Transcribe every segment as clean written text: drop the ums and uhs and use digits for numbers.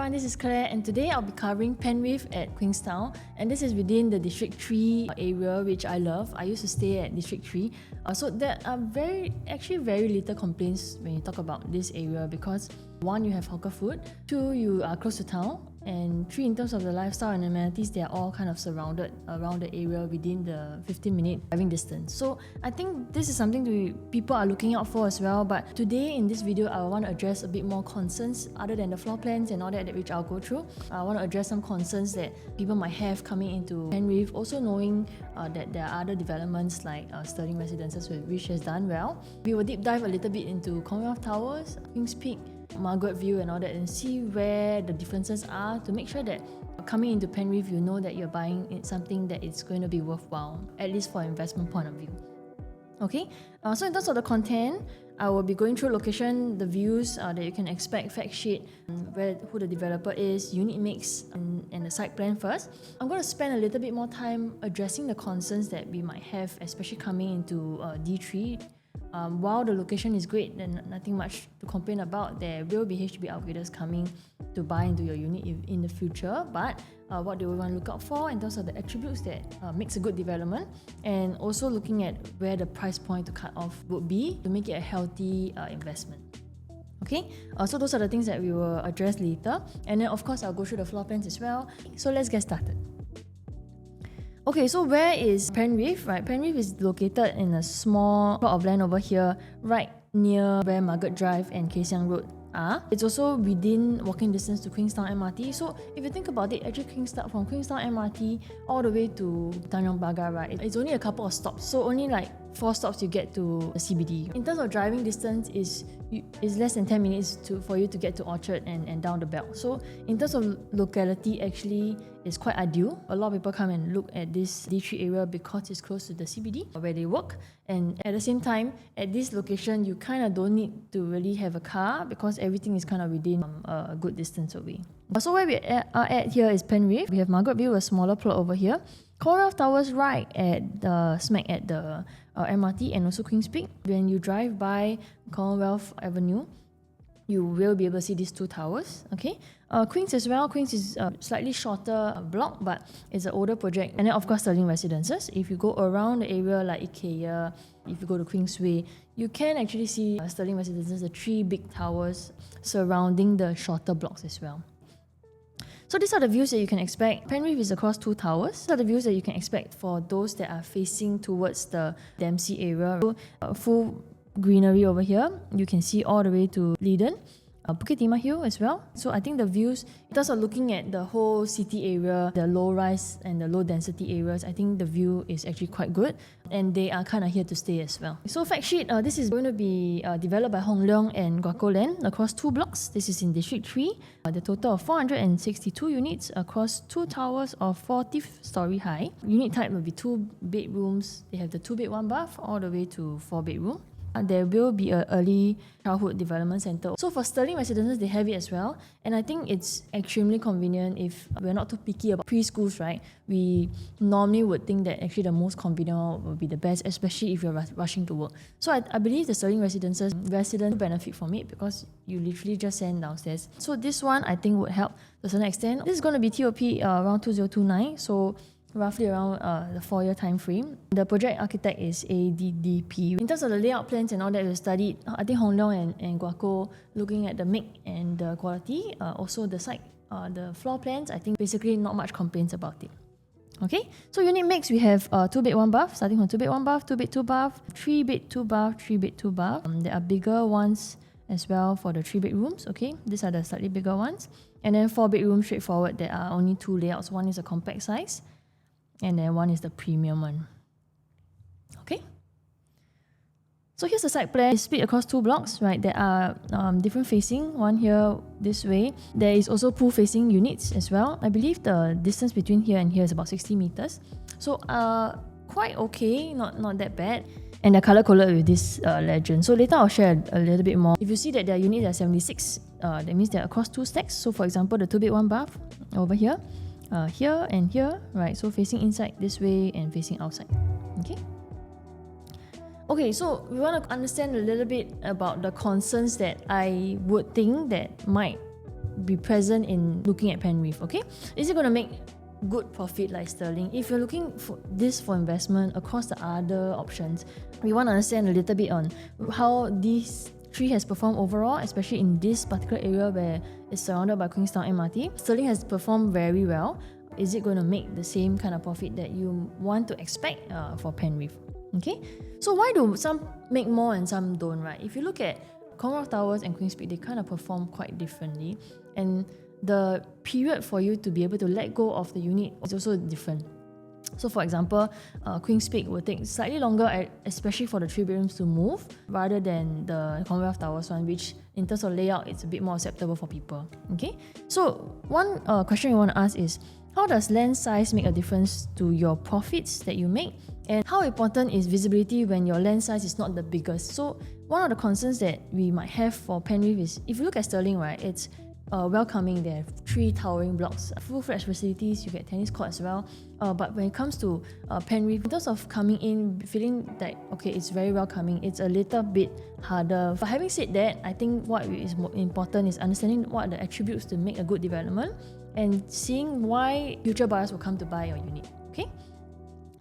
everyone, this is Claire and today I'll be covering Penrith at Queenstown, and this is within the District 3 area, which I love. I used to stay at District 3, so there are very little complaints when you talk about this area because 1, you have hawker food, 2, you are close to town, and 3, in terms of the lifestyle and amenities, they are all kind of surrounded around the area within the 15-minute driving distance. So I think this is something people are looking out for as well. But today in this video, I want to address a bit more concerns other than the floor plans and all that which I'll go through. I want to address some concerns that people might have coming into Penrith, also knowing that there are other developments like Sterling Residences, which has done well. We will deep dive a little bit into Commonwealth Towers, Kings Peak, Margaret View and all that, and see where the differences are to make sure that coming into Penrith, you know that you're buying something that is going to be worthwhile, at least for investment point of view. Okay, so in terms of the content, I will be going through location, the views that you can expect, fact sheet, who the developer is, unit mix, and the site plan first. I'm going to spend a little bit more time addressing the concerns that we might have, especially coming into D3. While the location is great, then nothing much to complain about. There will be HDB upgraders coming to buy into your unit in the future, but what do we want to look out for in terms of the attributes that makes a good development, and also looking at where the price point to cut off would be to make it a healthy investment. Okay, so those are the things that we will address later, and then of course I'll go through the floor plans as well. So let's get started. Okay, so where is Penrith? Right, Penrith is located in a small plot of land over here, right near where Margaret Drive and Kay Siang Road are. It's also within walking distance to Queenstown MRT. So if you think about it, actually from Queenstown MRT all the way to Tanjong Pagar, right, it's only a couple of stops. So only like 4 stops you get to the CBD. In terms of driving distance, is less than 10 minutes for you to get to Orchard and down the belt. So in terms of locality, actually it's quite ideal. A lot of people come and look at this D3 area because it's close to the CBD where they work, and at the same time at this location you kind of don't need to really have a car because everything is kind of within a good distance away. So where we are at here is Penrith. We have Margaret View, a smaller plot over here. Commonwealth Towers right at the smack at the MRT, and also Kings Peak. When you drive by Commonwealth Avenue, you will be able to see these 2 towers. Okay, Queens as well. Queens is a slightly shorter block, but it's an older project. And then of course Sterling Residences. If you go around the area like IKEA, if you go to Queensway, you can actually see Sterling Residences, the 3 big towers surrounding the shorter blocks as well. So these are the views that you can expect. Penrith is across 2 towers. These are the views that you can expect for those that are facing towards the Dempsey area. So, full greenery over here. You can see all the way to Leiden, Bukit Timah Hill as well. So I think the views, in terms of looking at the whole city area, the low rise and the low density areas, I think the view is actually quite good, and they are kind of here to stay as well. So fact sheet, this is going to be developed by Hong Leong and Guaco Land across 2 blocks. This is in District 3. The total of 462 units across 2 towers of 40th story high. Unit type will be 2 bedrooms. They have the 2 bed 1 bath all the way to 4 bedroom. There will be an early childhood development centre. So for Sterling Residences, they have it as well. And I think it's extremely convenient if we're not too picky about preschools, right? We normally would think that actually the most convenient would be the best, especially if you're rushing to work. So I believe the Sterling Residences residents benefit from it because you literally just send downstairs. So this one I think would help to a certain extent. This is going to be TOP around 2029. So roughly around the 4-year time frame. The project architect is ADDP. In terms of the layout plans and all that we studied, I think Hong Leong and Guaco, looking at the make and the quality, also the site, the floor plans, I think basically not much complaints about it. Okay, so unit mix, we have 2 bed 1 bath, starting from 2 bed 1 bath, 2 bed 2 bath, 3 bed 2 bath, 3 bed 2 bath. There are bigger ones as well for the 3 bedrooms. Okay, these are the slightly bigger ones. And then 4 bedrooms straightforward, there are only 2 layouts. One is a compact size, and then one is the premium one. Okay. So here's the site plan. It's split across 2 blocks, right? There are different facing. One here this way. There is also pool facing units as well. I believe the distance between here and here is about 60 meters. So quite okay, not that bad. And they're color-coded with this legend. So later I'll share a little bit more. If you see that their units are 76, that means they're across 2 stacks. So for example, the 2 bed 1 bath over here, here and here, right? So facing inside this way and facing outside. Okay. Okay, so we want to understand a little bit about the concerns that I would think that might be present in looking at Penrith, okay? Is it going to make good profit like Sterling? If you're looking for this for investment across the other options, we want to understand a little bit on how this tree has performed overall, especially in this particular area where it's surrounded by Queenstown MRT. Sterling has performed very well. Is it going to make the same kind of profit that you want to expect for Penrith? Okay, so why do some make more and some don't, right? If you look at Comparative Towers and Queen's Peak, they kind of perform quite differently, and the period for you to be able to let go of the unit is also different. So for example, Queen's Peak will take slightly longer, especially for the 3 bedrooms to move, rather than the Comparative Towers one, which in terms of layout, it's a bit more acceptable for people. Okay, so one question you want to ask is, how does land size make a difference to your profits that you make? And how important is visibility when your land size is not the biggest? So one of the concerns that we might have for Penrith is, if you look at Sterling, right, it's welcoming. They have 3 towering blocks, full-fledged facilities, you get tennis court as well. But when it comes to Penrith, in terms of coming in, feeling that, okay, it's very welcoming, it's a little bit harder. But having said that, I think what is more important is understanding what are the attributes to make a good development and seeing why future buyers will come to buy your unit. Okay?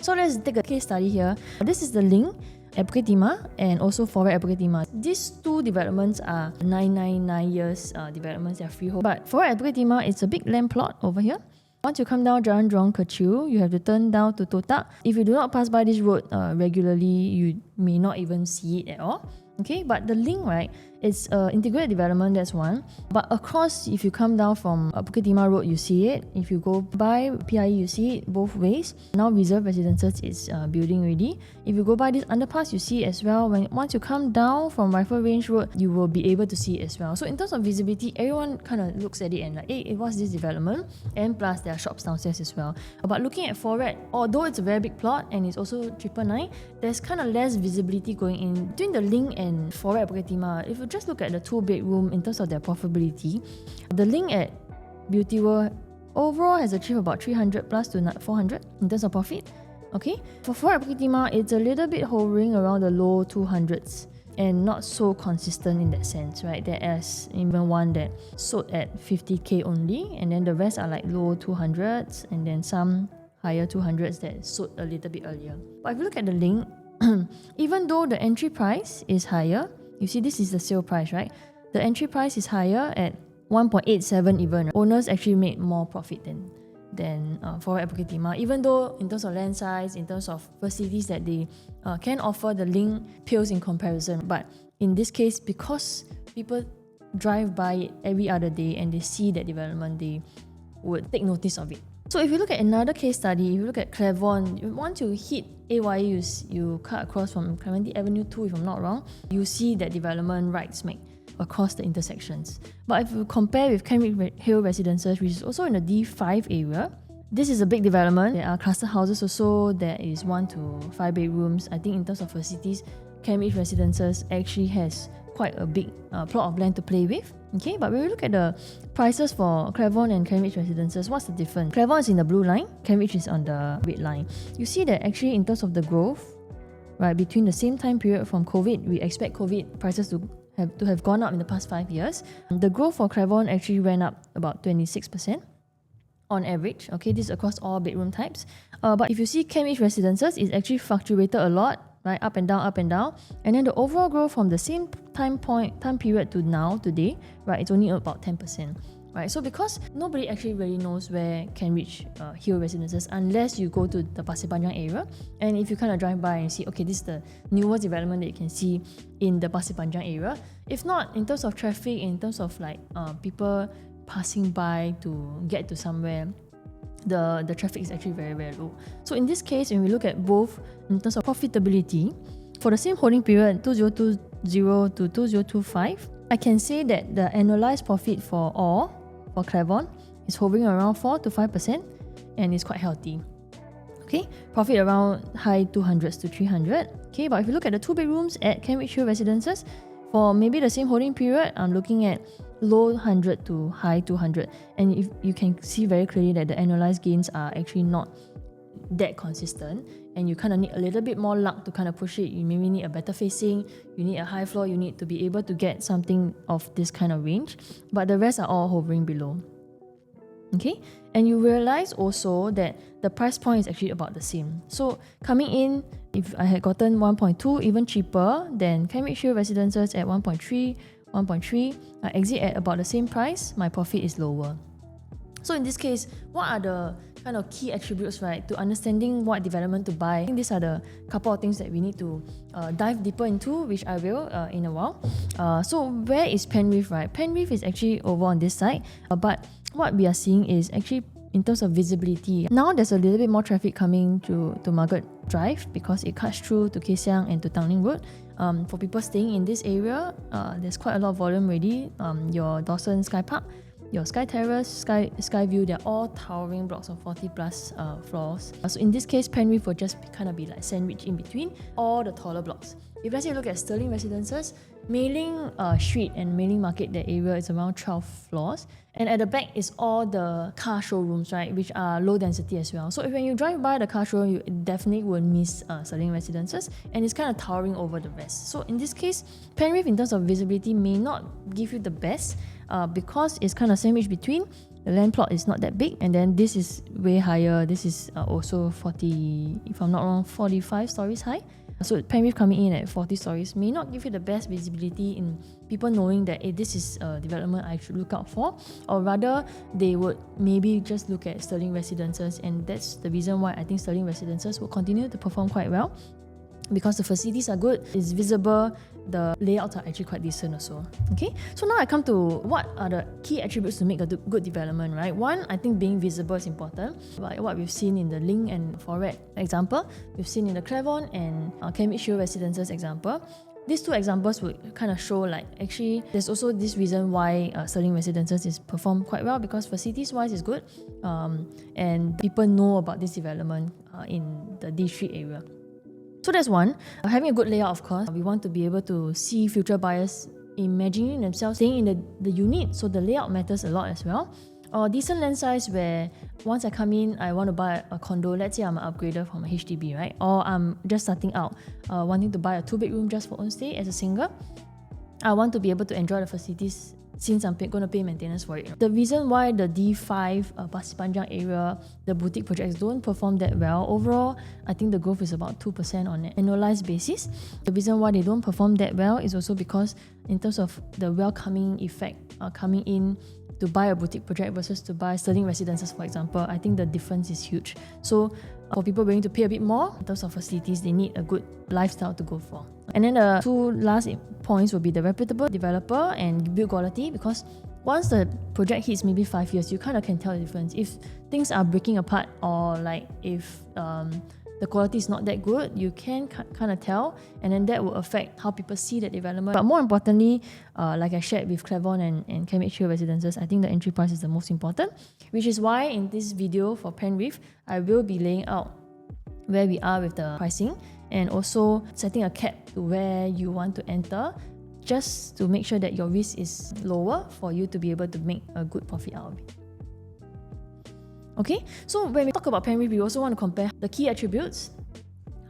So let's take a case study here. This is the Link at Bukit Timah and also Forward at Bukit Timah. These 2 developments are 999 years developments, they are freehold. But Forward at Bukit Timah, it's a big land plot over here. Once you come down Jalan Jurong Kecil, you have to turn down to Totak. If you do not pass by this road regularly, you may not even see it at all. Okay, but the Link, right, it's integrated development, that's one. But across, if you come down from Bukit Timah Road, you see it. If you go by PIE, you see it both ways. Now Reserve Residences is building already. If you go by this underpass, you see it as well. Once you come down from Rifle Range Road, you will be able to see it as well. So in terms of visibility, everyone kind of looks at it and like, hey, what's this development? And plus there are shops downstairs as well. But looking at Forward, although it's a very big plot and it's also 999, there's kind of less visibility going in between the Link and Forward at Bukit Timah. If you just look at the 2-bedroom in terms of their profitability, the Link at Beauty World overall has achieved about 300 plus to 400 in terms of profit. Okay, for Forward at Bukit Timah, it's a little bit hovering around the low 200s and not so consistent in that sense, right? There's even one that sold at 50k only, and then the rest are like low 200s and then some higher 200s that sold a little bit earlier. But if you look at the Link, even though the entry price is higher, you see this is the sale price, right? The entry price is higher at 1.87 even. Owners actually made more profit than Forward at Bukit Timah, even though in terms of land size, in terms of facilities that they can offer, the Link pales in comparison. But in this case, because people drive by it every other day and they see that development, they would take notice of it. So if you look at another case study, if you look at Clairvon, once you hit AYE, you cut across from Clementi Avenue 2, if I'm not wrong, you see that development right smack across the intersections. But if you compare with Kenwick Hill Residences, which is also in the D5 area, this is a big development. There are cluster houses also. There is 1 to 5 bedrooms. I think in terms of facilities, Kenwick Residences actually has quite a big plot of land to play with. Okay, but when we look at the prices for Clairvon and Kenwich Residences, what's the difference? Clairvon is in the blue line, Kenwich is on the red line. You see that actually in terms of the growth, right, between the same time period from COVID, we expect COVID prices to have gone up in the past 5 years. The growth for Clairvon actually went up about 26% on average. Okay, this is across all bedroom types. But if you see Kenwich Residences, it's actually fluctuated a lot, right, up and down, and then the overall growth from the same time period to now, today, right, it's only about 10%, right? So because nobody actually really knows where Kenwich Hill Residences unless you go to the Pasir Panjang area, and if you kind of drive by and see, okay, this is the newest development that you can see in the Pasir Panjang area. If not, in terms of traffic, in terms of like people passing by to get to somewhere, the traffic is actually very, very low. So in this case, when we look at both in terms of profitability, for the same holding period, 2020 to 2025, I can say that the annualized profit for Clairvon is hovering around 4 to 5% and it's quite healthy. Okay, profit around high 200s to 300. Okay, but if you look at the 2 bedrooms at Kenwich Hill Residences, for maybe the same holding period, I'm looking at low 100 to high 200, and if you can see very clearly that the annualized gains are actually not that consistent, and you kind of need a little bit more luck to kind of push it. You maybe need a better facing, you need a high floor, you need to be able to get something of this kind of range, but the rest are all hovering below. Okay, and you realize also that the price point is actually about the same. So coming in, if I had gotten 1.2, even cheaper than Cambridge Hill Residences at 1.3, I exit at about the same price, my profit is lower. So in this case, what are the kind of key attributes, right, to understanding what development to buy? I think these are the couple of things that we need to dive deeper into, which I will in a while. So where is Penrith, right? Penrith is actually over on this side, but what we are seeing is actually in terms of visibility. Now there's a little bit more traffic coming to Margaret Drive because it cuts through to Kay Siang and to Tanglin Road. For people staying in this area, there's quite a lot of volume already. Your Dawson Sky Park, your Sky Terrace, Sky View, they're all towering blocks of 40 plus floors. So in this case, Penrith will just kind of be like sandwiched in between all the taller blocks. If let's say you look at Sterling Residences, Mei Ling Street and Mei Ling Market, that area is around 12 floors. And at the back is all the car showrooms, right, which are low density as well. So when you drive by the car showroom, you definitely will miss Sterling Residences, and it's kind of towering over the rest. So in this case, Penrith in terms of visibility may not give you the best because it's kind of sandwiched between. The land plot is not that big, and then this is way higher. This is also 40, if I'm not wrong, 45 stories high. So Penrith coming in at 40 stories may not give you the best visibility in people knowing that this is a development I should look out for, or rather they would maybe just look at Sterling Residences, and that's the reason why I think Sterling Residences will continue to perform quite well. Because the facilities are good, it's visible, the layouts are actually quite decent also. Okay, so now I come to what are the key attributes to make a good development, right? One, I think being visible is important. Like what we've seen in the Ling and Foret example, we've seen in the Clermont and Cambridge Hill Residences example. These two examples would kind of show like actually there's also this reason why Sterling Residences is performed quite well, because facilities wise is good and people know about this development in the D3 area. So that's one. Having a good layout, of course. We want to be able to see future buyers imagining themselves staying in the unit, so the layout matters a lot as well. Or decent land size where once I come in, I want to buy a condo. Let's say I'm an upgrader from a HDB, right? Or I'm just starting out, wanting to buy a 2-bedroom just for own stay as a single. I want to be able to enjoy the facilities since I'm going to pay maintenance for it. The reason why the D5 Pasir Panjang area, the boutique projects don't perform that well, overall, I think the growth is about 2% on an annualized basis. The reason why they don't perform that well is also because in terms of the welcoming effect coming in to buy a boutique project versus to buy Sterling Residences, for example, I think the difference is huge. So for people willing to pay a bit more in terms of facilities, they need a good lifestyle to go for. And then the two last points will be the reputable developer and build quality, because once the project hits maybe 5 years, you kind of can tell the difference. If things are breaking apart, or like if the quality is not that good, you can kind of tell, and then that will affect how people see the development. But more importantly, like I shared with Clermont and Cambridge Hill Residences, I think the entry price is the most important, which is why in this video for Penrith, I will be laying out where we are with the pricing and also setting a cap to where you want to enter, just to make sure that your risk is lower for you to be able to make a good profit out of it. Okay, so when we talk about Penrith, we also want to compare the key attributes,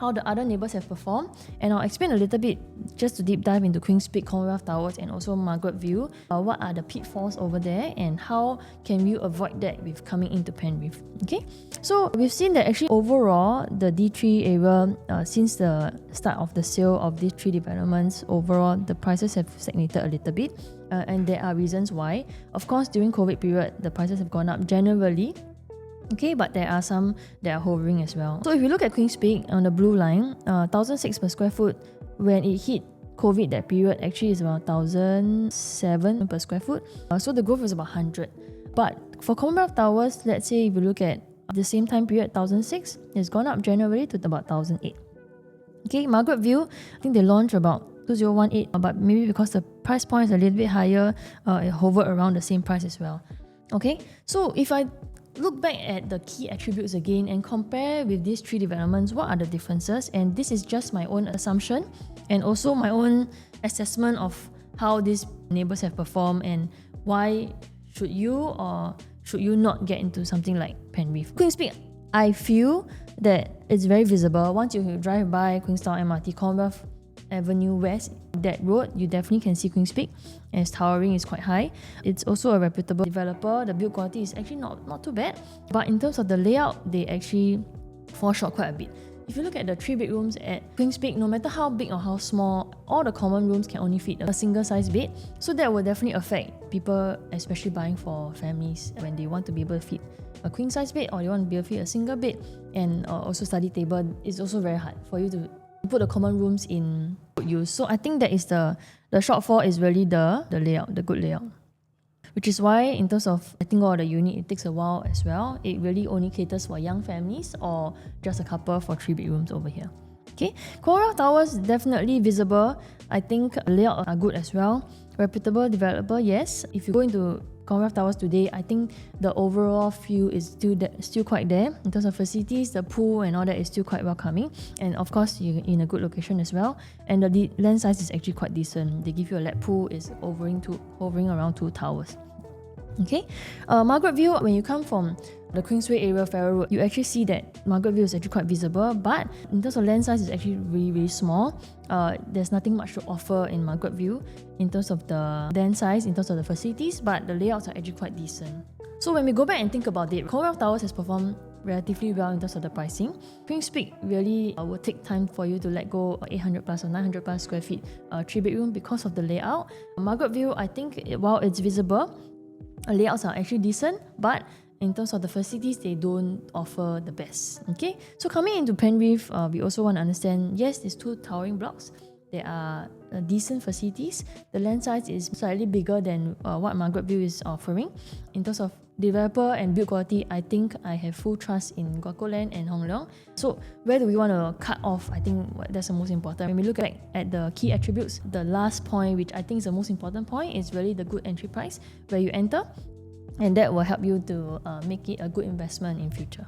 how the other neighbours have performed, and I'll explain a little bit just to deep dive into Queen's Peak, Commonwealth Towers and also Margaret View. What are the pitfalls over there and how can you avoid that with coming into Penrith? Okay, so we've seen that actually overall the D3 area, since the start of the sale of these three developments, overall the prices have stagnated a little bit, and there are reasons why. Of course, during COVID period, the prices have gone up generally. Okay, but there are some that are hovering as well. So if you look at Queen's Peak on the blue line, 1,006 per square foot, when it hit COVID that period, actually is about 1,007 per square foot. So the growth was about 100. But for Commonwealth Towers, let's say if you look at the same time period, 1,006, it's gone up generally to about 1,008. Okay, Margaret View, I think they launched about 2018, but maybe because the price point is a little bit higher, it hovered around the same price as well. Okay, so if I look back at the key attributes again and compare with these three developments, what are the differences? And this is just my own assumption and also my own assessment of how these neighbours have performed and why should you or should you not get into something like Penrith. Queen's Peak, I feel that it's very visible. Once you drive by Queenstown MRT, Commonwealth Avenue West, that road, you definitely can see Queen's Peak, as towering is quite high. It's also a reputable developer. The build quality is actually not too bad, but in terms of the layout, they actually fall short quite a bit. If you look at the 3 bedrooms at Queen's Peak, no matter how big or how small, all the common rooms can only fit a single size bed. So that will definitely affect people, especially buying for families, when they want to be able to fit a queen size bed or they want to be able to fit a single bed, and also study table. It's also very hard for you to put the common rooms in good use. So I think that is the shortfall is really the layout, the good layout. Which is why in terms of letting go of the unit, it takes a while as well. It really only caters for young families or just a couple for 3 bedrooms over here. Okay, Commonwealth Towers definitely visible. I think layout are good as well. Reputable developer, yes. If you go into Commonwealth Towers today, I think the overall feel is still quite there. In terms of facilities, the pool and all that is still quite welcoming. And of course, you're in a good location as well. And the land size is actually quite decent. They give you a lap pool, is hovering around 2 towers. Okay, Margaret View, when you come from the Queensway area, Farrer Road, you actually see that Margaret View is actually quite visible, but in terms of land size, it's actually really small. There's nothing much to offer in Margaret View in terms of the land size, in terms of the facilities, but the layouts are actually quite decent. So when we go back and think about it, Commonwealth Towers has performed relatively well in terms of the pricing. Queen's Peak really will take time for you to let go 800 plus or 900 plus square feet 3 bedroom because of the layout. Margaret View, I think while it's visible, layouts are actually decent, but in terms of the facilities, they don't offer the best. Okay, so coming into Penrith, we also want to understand, yes, there's 2 towering blocks. There are decent facilities. The land size is slightly bigger than what Margaret View is offering. In terms of developer and build quality, I think I have full trust in Guaco Land and Hong Leong. So where do we want to cut off? I think that's the most important. When we look back at the key attributes, the last point, which I think is the most important point, is really the good entry price where you enter, and that will help you to make it a good investment in future.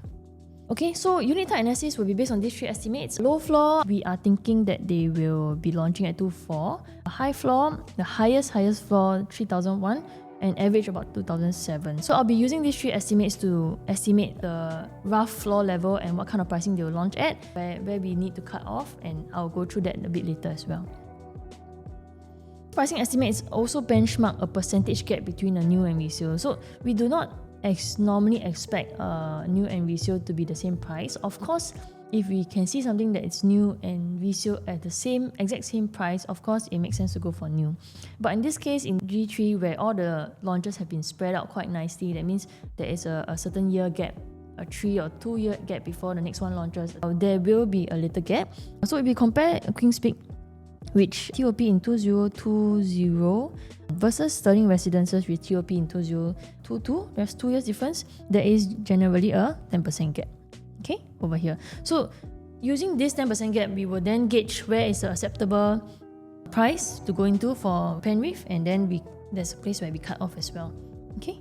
Okay, so unit type analysis will be based on these 3 estimates. Low floor, we are thinking that they will be launching at 2.4. High floor, the highest floor 3001, and average about 2007. So I'll be using these 3 estimates to estimate the rough floor level and what kind of pricing they will launch at, where we need to cut off, and I'll go through that a bit later as well. Pricing estimates also benchmark a percentage gap between a new and resale. So we do not normally expect new and resale to be the same price. Of course, if we can see something that is new and resale at the exact same price, of course it makes sense to go for new. But in this case, in G3, where all the launches have been spread out quite nicely, that means there is a certain year gap, a 3 or 2 year gap before the next one launches. There will be a little gap. So if we compare Queen's Peak, which TOP in 2020 versus Sterling Residences with TOP in 2022, there's 2 years difference. There is generally a 10% gap. Okay, over here. So using this 10% gap, we will then gauge where is the acceptable price to go into for Penrith, and then there's a place where we cut off as well. Okay,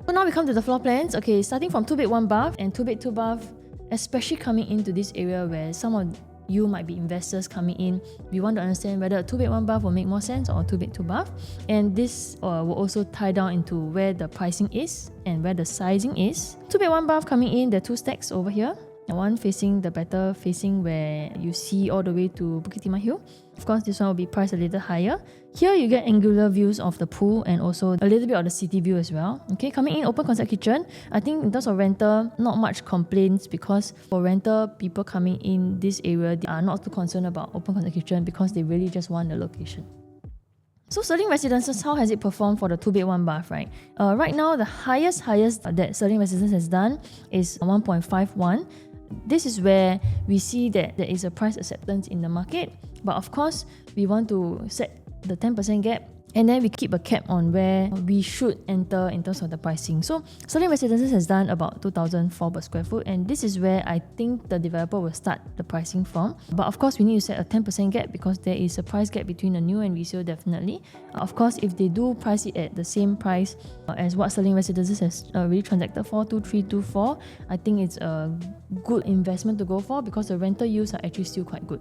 so now we come to the floor plans. Okay, starting from 2 bed 1 bath and 2 bed 2 bath, especially coming into this area where some of you might be investors coming in, we want to understand whether a 2 bed 1 bath will make more sense or a 2 bed 2 bath, and this will also tie down into where the pricing is and where the sizing is. 2 bed 1 bath coming in, there are 2 stacks over here. One facing the better facing where you see all the way to Bukit Timah Hill. Of course, this one will be priced a little higher. Here you get angular views of the pool and also a little bit of the city view as well. Okay, coming in, open concept kitchen. I think in terms of rental, not much complaints, because for rental, people coming in this area, they are not too concerned about open concept kitchen because they really just want the location. So Sterling Residences, how has it performed for the 2 bed 1 bath, right? Right now, the highest that Sterling Residences has done is 1.51. This is where we see that there is a price acceptance in the market, but of course we want to set the 10% gap, and then we keep a cap on where we should enter in terms of the pricing. So Sterling Residences has done about 2004 per square foot, and this is where I think the developer will start the pricing from. But of course we need to set a 10% gap because there is a price gap between the new and resale, definitely. Of course, if they do price it at the same price as what Sterling Residences has really transacted for, 2324, I think it's a good investment to go for because the rental yields are actually still quite good.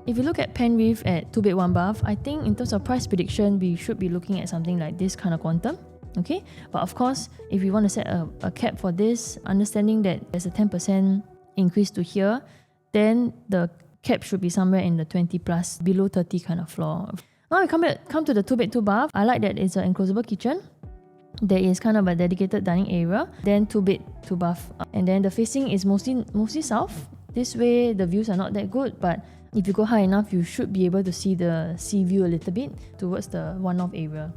If you look at Penrith at 2 bed 1 bath, I think in terms of price prediction, we should be looking at something like this kind of quantum. Okay, but of course, if you want to set a cap for this, understanding that there's a 10% increase to here, then the cap should be somewhere in the 20 plus, below 30 kind of floor. Now we come to the 2-bed 2-bath. I like that it's an enclosable kitchen. There is kind of a dedicated dining area, then 2-bed 2-bath, and then the facing is mostly south. This way the views are not that good, but if you go high enough, you should be able to see the sea view a little bit towards the one-off area.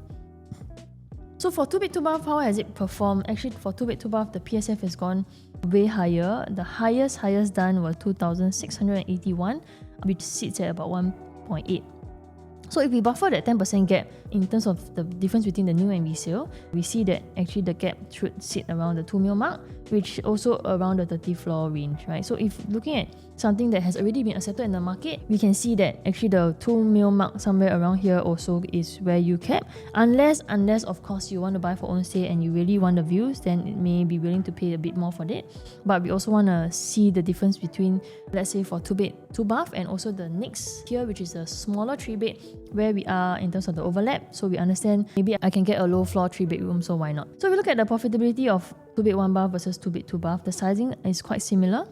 So for 2-bed 2-bath, how has it performed? Actually, for 2-bed 2-bath, the PSF has gone way higher. The highest done was 2,681, which sits at about 1.8. So if we buffer that 10% gap in terms of the difference between the new and resale, we see that actually the gap should sit around the 2 mil mark, which also around the 30 floor range, right? So if looking at something that has already been accepted in the market, we can see that actually the 2 mil mark somewhere around here also is where you cap. Unless of course you want to buy for own stay and you really want the views, then it may be willing to pay a bit more for it. But we also want to see the difference between, let's say for 2-bed 2-bath and also the next here, which is a smaller 3-bed, where we are in terms of the overlap. So we understand maybe I can get a low floor 3-bedroom, so why not? So if we look at the profitability of 2-bed 1-bath versus 2-bed 2-bath, the sizing is quite similar.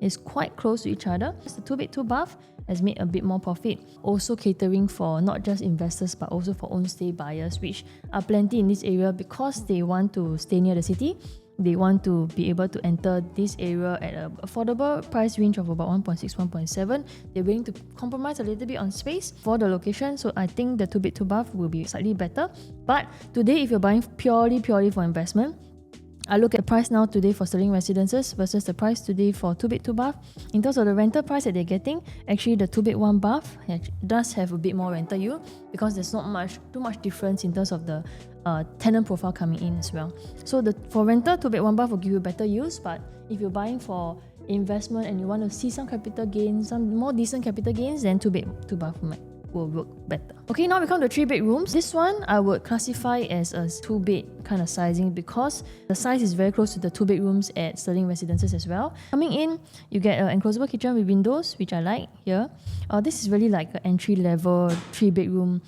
It's quite close to each other. The 2-bed 2-bath has made a bit more profit, also catering for not just investors but also for own stay buyers, which are plenty in this area because they want to stay near the city. They want to be able to enter this area at an affordable price range of about 1.6, 1.7. They're willing to compromise a little bit on space for the location, so I think the 2-bed 2-bath will be slightly better. But today, if you're buying purely for investment, I look at the price now today for selling residences versus the price today for 2-bed 2-bath. In terms of the rental price that they're getting, actually the 2-bed 1-bath does have a bit more rental yield because there's not too much difference in terms of the tenant profile coming in as well. So for rental, 2-bed 1-bath will give you better yields, but if you're buying for investment and you want to see some capital gains, some more decent capital gains, then 2-bed 2-bath will work better. Okay, now we come to 3-bedrooms. This one I would classify as a 2-bed kind of sizing because the size is very close to the 2-bedrooms at Sterling Residences as well. Coming in, you get an enclosable kitchen with windows, which I like here. This is really like an entry-level 3-bedroom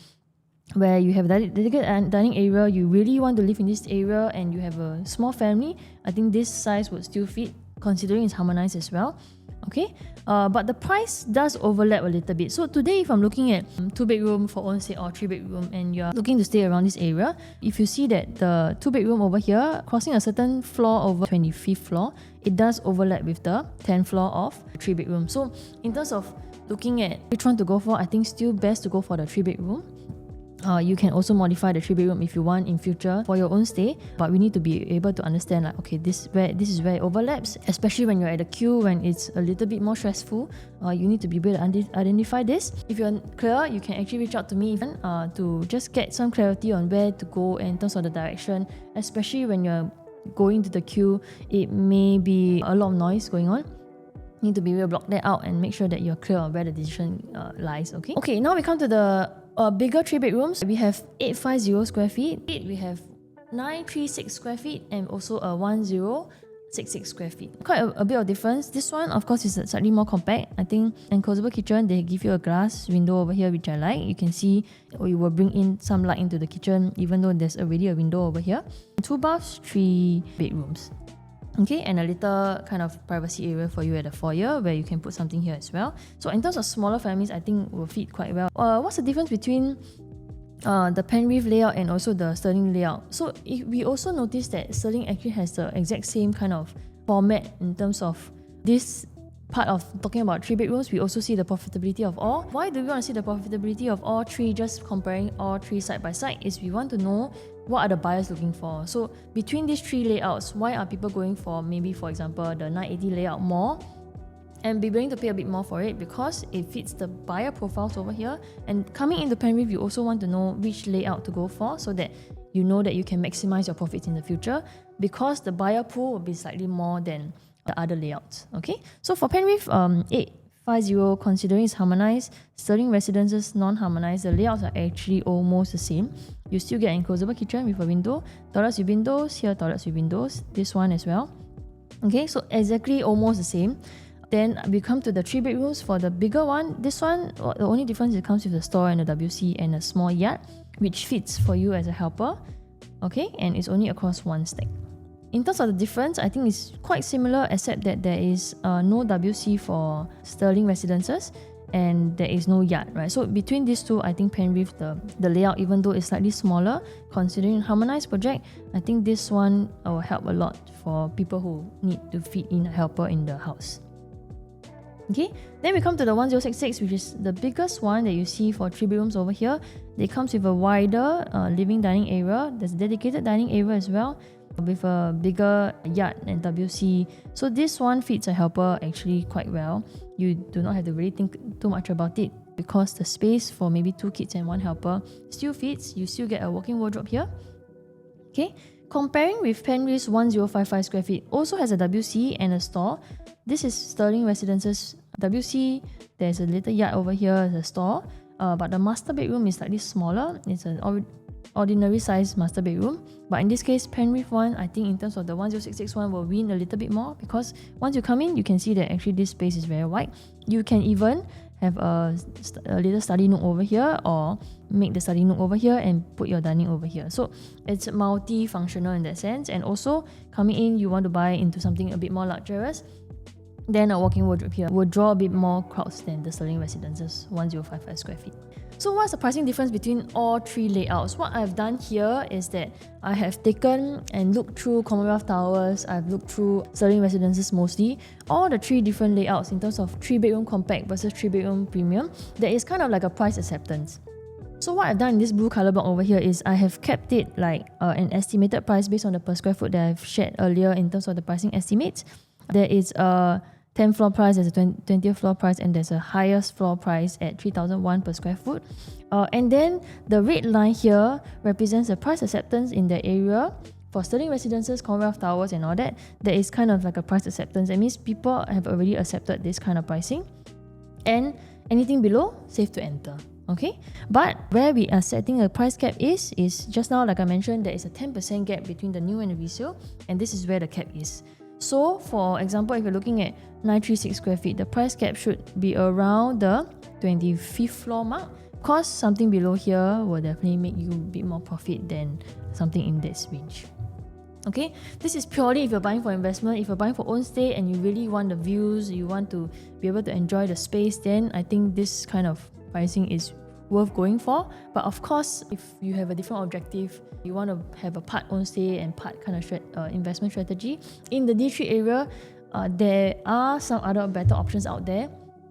where you have a dedicated dining area. You really want to live in this area and you have a small family. I think this size would still fit considering it's harmonized as well. Okay, but the price does overlap a little bit. So today, if I'm looking at 2-bedroom for own stay or 3-bedroom and you're looking to stay around this area, if you see that the 2-bedroom over here, crossing a certain floor over 25th floor, it does overlap with the 10th floor of 3-bedroom. So in terms of looking at which one to go for, I think still best to go for the 3-bedroom. You can also modify the 3-bedroom if you want in future for your own stay, but we need to be able to understand like, okay, this is where it overlaps, especially when you're at the queue, when it's a little bit more stressful. You need to be able to identify this. If you're clear, you can actually reach out to me even to just get some clarity on where to go in terms of the direction, especially when you're going to the queue. It may be a lot of noise going on. You need to be able to block that out and make sure that you're clear on where the decision lies. Okay, now we come to the bigger 3-bedrooms. We have 850 square feet, we have 936 square feet, and also a 1066 square feet. Quite a bit of difference. This one, of course, is slightly more compact. I think enclosable kitchen, they give you a glass window over here, which I like. You can see it will bring in some light into the kitchen, even though there's already a window over here. 2 baths, 3 bedrooms. Okay, and a little kind of privacy area for you at the foyer where you can put something here as well. So in terms of smaller families, I think will fit quite well. What's the difference between the Penrith layout and also the Sterling layout? So we also noticed that Sterling actually has the exact same kind of format in terms of this part of talking about 3-bedrooms. We also see the profitability of all. Why do we want to see the profitability of all 3, just comparing all 3 side by side? Is we want to know what are the buyers looking for. So between these 3 layouts, why are people going for maybe, for example, the 980 layout more and be willing to pay a bit more for it? Because it fits the buyer profiles over here. And coming into Penrith, you also want to know which layout to go for so that you know that you can maximize your profits in the future, because the buyer pool will be slightly more than the other layouts. Okay, so for Penrith 850, considering it's harmonized, Sterling Residences non-harmonized, the layouts are actually almost the same. You still get an enclosable kitchen with a window, toilets with windows, here toilets with windows, this one as well. Okay, so exactly almost the same. Then we come to the 3-bedrooms. For the bigger one, this one, the only difference, it comes with a store and a WC and a small yard, which fits for you as a helper. Okay, and it's only across one stack. In terms of the difference, I think it's quite similar except that there is no WC for Sterling residences and there is no yard, right? So between these two, I think Penrith, the layout, even though it's slightly smaller, considering harmonized project, I think this one will help a lot for people who need to fit in a helper in the house. Okay, then we come to the 1066, which is the biggest one that you see for 3 bedrooms over here. It comes with a wider living dining area. There's a dedicated dining area as well, with a bigger yard and WC. So this one fits a helper actually quite well. You do not have to really think too much about it because the space for maybe 2 kids and 1 helper still fits. You still get a walk-in wardrobe here. Okay, comparing with Penrith's 1055 square feet, also has a WC and a store. This is Sterling Residences WC. There's a little yard over here as a store, but the master bedroom is slightly smaller. It's an ordinary size master bedroom, but in this case Penrith one, I think in terms of the 1066 one, will win a little bit more because once you come in, you can see that actually this space is very wide. You can even have a little study nook over here, or make the study nook over here and put your dining over here. So it's multi-functional in that sense. And also coming in, you want to buy into something a bit more luxurious, then a walk-in wardrobe here will draw a bit more crowds than the Sterling Residences 1055 square feet. So what's the pricing difference between all 3 layouts? What I've done here is that I have taken and looked through Commonwealth Towers, I've looked through Sterling Residences mostly, all the 3 different layouts in terms of 3 bedroom compact versus 3 bedroom premium. There is kind of like a price acceptance. So what I've done in this blue color block over here is I have kept it like an estimated price based on the per square foot that I've shared earlier in terms of the pricing estimates. There is a 10th floor price, there's a 20th floor price, and there's a highest floor price at 3,001 per square foot. And then the red line here represents the price acceptance in the area. For Sterling Residences, Commonwealth Towers and all that, there is kind of like a price acceptance. It means people have already accepted this kind of pricing. And anything below, safe to enter. Okay, but where we are setting a price cap is just now, like I mentioned, there is a 10% gap between the new and the resale, and this is where the cap is. So for example, if you're looking at 936 square feet, the price cap should be around the 25th floor mark. Of course, something below here will definitely make you a bit more profit than something in this range. Okay, this is purely if you're buying for investment. If you're buying for own stay and you really want the views, you want to be able to enjoy the space, then I think this kind of pricing is worth going for. But of course, if you have a different objective, you want to have a part own stay and part kind of investment strategy, in the D3 area, there are some other better options out there,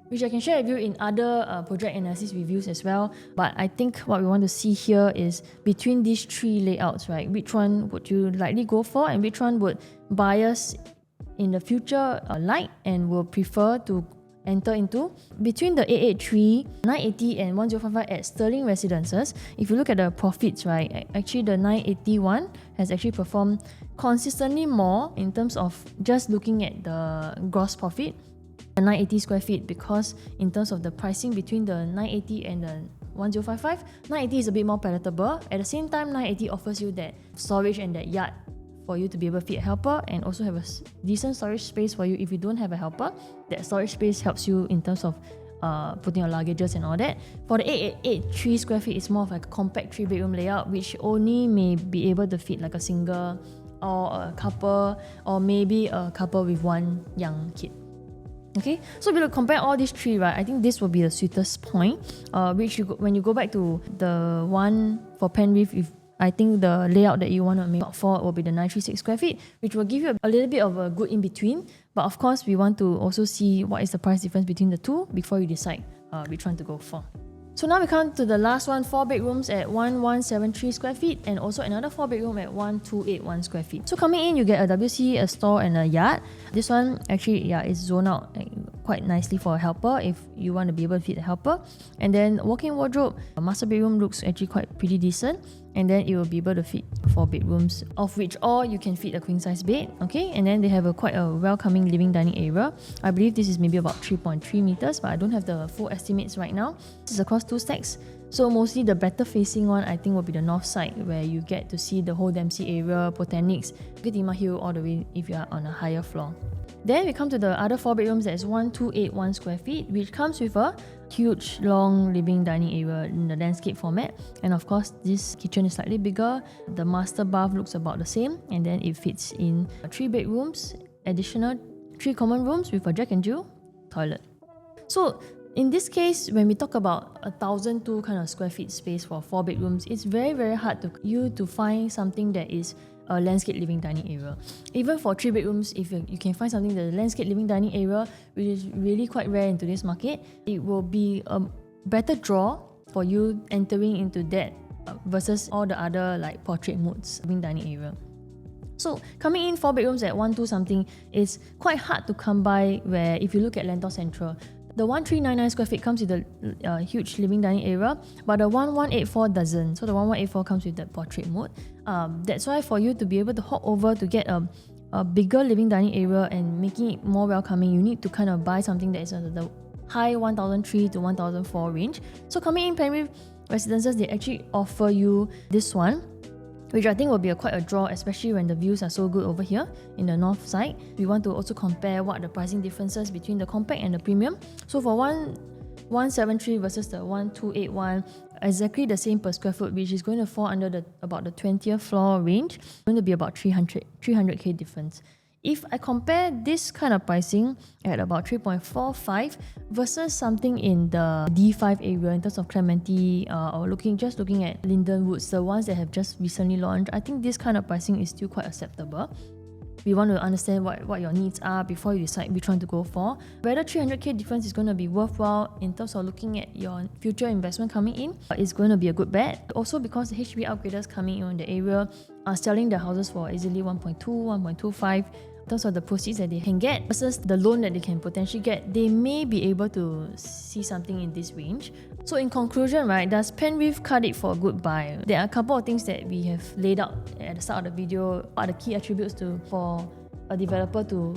which I can share with you in other project analysis reviews as well. But I think what we want to see here is between these 3 layouts, right? Which one would you likely go for, and which one would buyers in the future like and will prefer to enter into? Between the 883, 980 and 1055 at Sterling Residences, if you look at the profits, right, actually the 981 has actually performed consistently more in terms of just looking at the gross profit, the 980 square feet, because in terms of the pricing between the 980 and the 1055, 980 is a bit more palatable. At the same time, 980 offers you that storage and that yard for you to be able to fit a helper, and also have a decent storage space for you if you don't have a helper. That storage space helps you in terms of putting your luggages and all that. For the 883 square feet, it's more of like a compact 3 bedroom layout, which only may be able to fit like a single or a couple, or maybe a couple with 1 young kid. Okay, so if you compare all these 3, right, I think this will be the sweetest point, which when you go back to the one for Penrith, if I think the layout that you want to make for will be the 936 square feet, which will give you a little bit of a good in-between. But of course, we want to also see what is the price difference between the 2 before you decide which one to go for. So now we come to the last one, 4 bedrooms at 1173 square feet, and also another 4 bedroom at 1281 square feet. So coming in, you get a WC, a store and a yard. This one actually, is zoned out quite nicely for a helper if you want to be able to fit a helper. And then walk-in wardrobe, a master bedroom looks actually quite pretty decent. And then it will be able to fit 4 bedrooms, of which all you can fit a queen size bed. Okay, and then they have quite a welcoming living dining area. I believe this is maybe about 3.3 meters, but I don't have the full estimates right now. This is across 2 stacks. So mostly the better facing one, I think, will be the north side, where you get to see the whole Dempsey area, Botanics, Bukit Hill all the way if you are on a higher floor. Then we come to the other 4 bedrooms, that is 1281 square feet, which comes with a huge, long living dining area in the landscape format. And of course, this kitchen is slightly bigger. The master bath looks about the same, and then it fits in 3 bedrooms, additional 3 common rooms with a Jack and Jill toilet. So in this case, when we talk about 1,002 kind of square feet space for 4 bedrooms, it's very, very hard to find something that is a landscape living dining area. Even for 3 bedrooms, if you can find something that is a landscape living dining area, which is really quite rare in today's market, it will be a better draw for you entering into that versus all the other like portrait modes living dining area. So coming in 4 bedrooms at 1,2 something is quite hard to come by, where if you look at Lentor Central, the 1,399 square feet comes with a huge living dining area, but the 1,184 doesn't. So the 1,184 comes with the portrait mode. That's why for you to be able to hop over to get a bigger living dining area and making it more welcoming, you need to kind of buy something that is at the high 1,003 to 1,004 range. So coming in Penrith Residences, they actually offer you this one, which I think will be quite a draw, especially when the views are so good over here in the north side. We want to also compare what the pricing differences between the compact and the premium. So for 1,173 versus the 1,281, exactly the same per square foot, which is going to fall under about the 20th floor range, going to be about 300k difference. If I compare this kind of pricing at about 3.45 versus something in the D5 area in terms of Clementi or just looking at Linden Woods, the ones that have just recently launched, I think this kind of pricing is still quite acceptable. We want to understand what your needs are before you decide which one to go for. Whether 300k difference is going to be worthwhile in terms of looking at your future investment coming in is going to be a good bet. Also because the HDB upgraders coming in the area are selling their houses for easily 1.2, 1.25. In terms of the proceeds that they can get versus the loan that they can potentially get, they may be able to see something in this range. So in conclusion, right, does Penrith cut it for a good buy? There are a couple of things that we have laid out at the start of the video. What are the key attributes for a developer to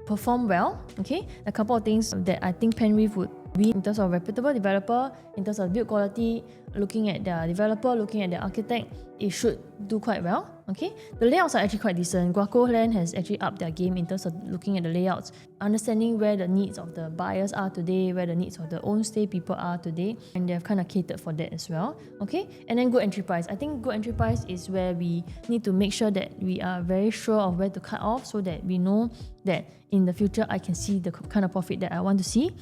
perform well? Okay, a couple of things that I think Penrith would win in terms of reputable developer, in terms of build quality, looking at the developer, looking at the architect, it should do quite well. Okay, the layouts are actually quite decent. Guaco Land has actually upped their game in terms of looking at the layouts, understanding where the needs of the buyers are today, where the needs of the own stay people are today, and they have kind of catered for that as well. Okay, and then good entry price. I think good entry price is where we need to make sure that we are very sure of where to cut off, so that we know that in the future I can see the kind of profit that I want to see.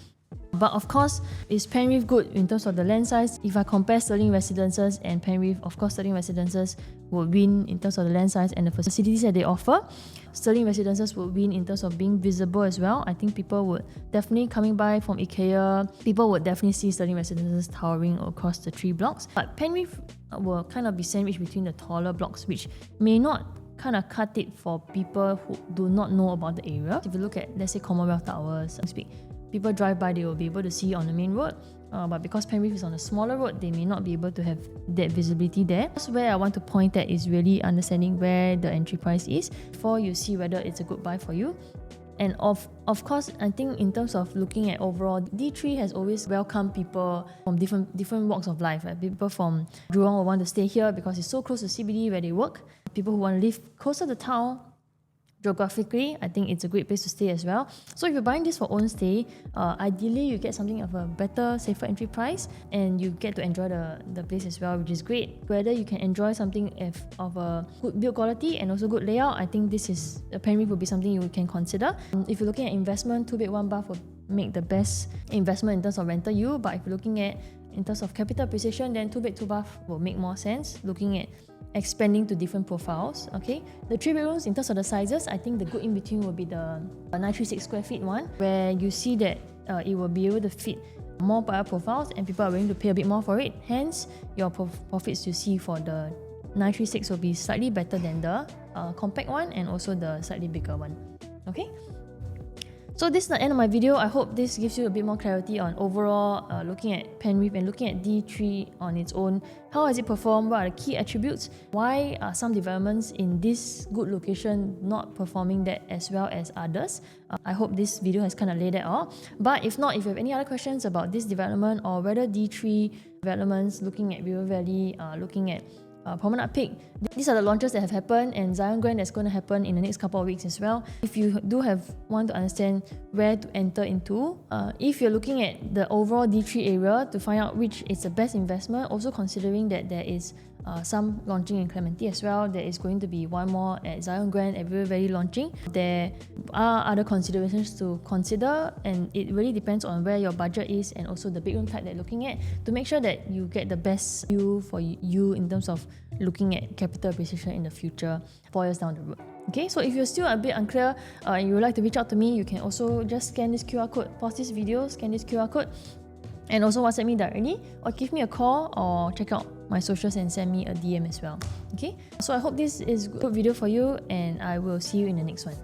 But of course, is Penrith good in terms of the land size? If I compare Sterling Residences and Penrith, of course Sterling Residences will win in terms of the land size and the facilities that they offer. Sterling Residences will win in terms of being visible as well. I think people would definitely, coming by from IKEA, people would definitely see Sterling Residences towering across the 3 blocks. But Penrith will kind of be sandwiched between the taller blocks, which may not kind of cut it for people who do not know about the area. If you look at, let's say, Commonwealth Towers, people drive by, they will be able to see on the main road. But because Penrith is on a smaller road, they may not be able to have that visibility there. That's where I want to point at, is really understanding where the entry price is before you see whether it's a good buy for you. And of course, I think in terms of looking at overall, D3 has always welcomed people from different walks of life. Right? People from Jurong will want to stay here because it's so close to CBD where they work. People who want to live closer to town. Geographically, I think it's a great place to stay as well. So if you're buying this for own stay, ideally you get something of a better, safer entry price, and you get to enjoy the place as well, which is great. Whether you can enjoy something of a good build quality and also good layout, I think this is a Penrith would be something you can consider. If you're looking at investment, 2-bed 1-bath would make the best investment in terms of rental yield. But if you're looking at in terms of capital appreciation, then 2-bed 2-bath will make more sense. Looking at expanding to different profiles. Okay, the 3 bedrooms in terms of the sizes, I think the good in between will be the 936 square feet one, where you see that it will be able to fit more buyer profiles and people are willing to pay a bit more for it. Hence, your profits you see for the 936 will be slightly better than the compact one and also the slightly bigger one. Okay. So this is the end of my video. I hope this gives you a bit more clarity on overall looking at Penrith and looking at D3 on its own. How has it performed? What are the key attributes? Why are some developments in this good location not performing that as well as others? I hope this video has kind of laid that out. But if not, if you have any other questions about this development or whether D3 developments, looking at River Valley, looking at Promenade Peak. These are the launches that have happened, and Zion Grand that's going to happen in the next couple of weeks as well. If you do want to understand where to enter into, if you're looking at the overall D3 area to find out which is the best investment, also considering that there is some launching in Clementi as well. There is going to be one more at Zion Grand at River Valley launching. There are other considerations to consider, and it really depends on where your budget is and also the bedroom type that you're looking at to make sure that you get the best view for you in terms of looking at capital appreciation in the future 4 years down the road. Okay, so if you're still a bit unclear and you would like to reach out to me, you can also just scan this QR code, pause this video, scan this QR code, and also WhatsApp me directly, or give me a call, or check out my socials and send me a DM as well. Okay, so I hope this is a good video for you, and I will see you in the next one.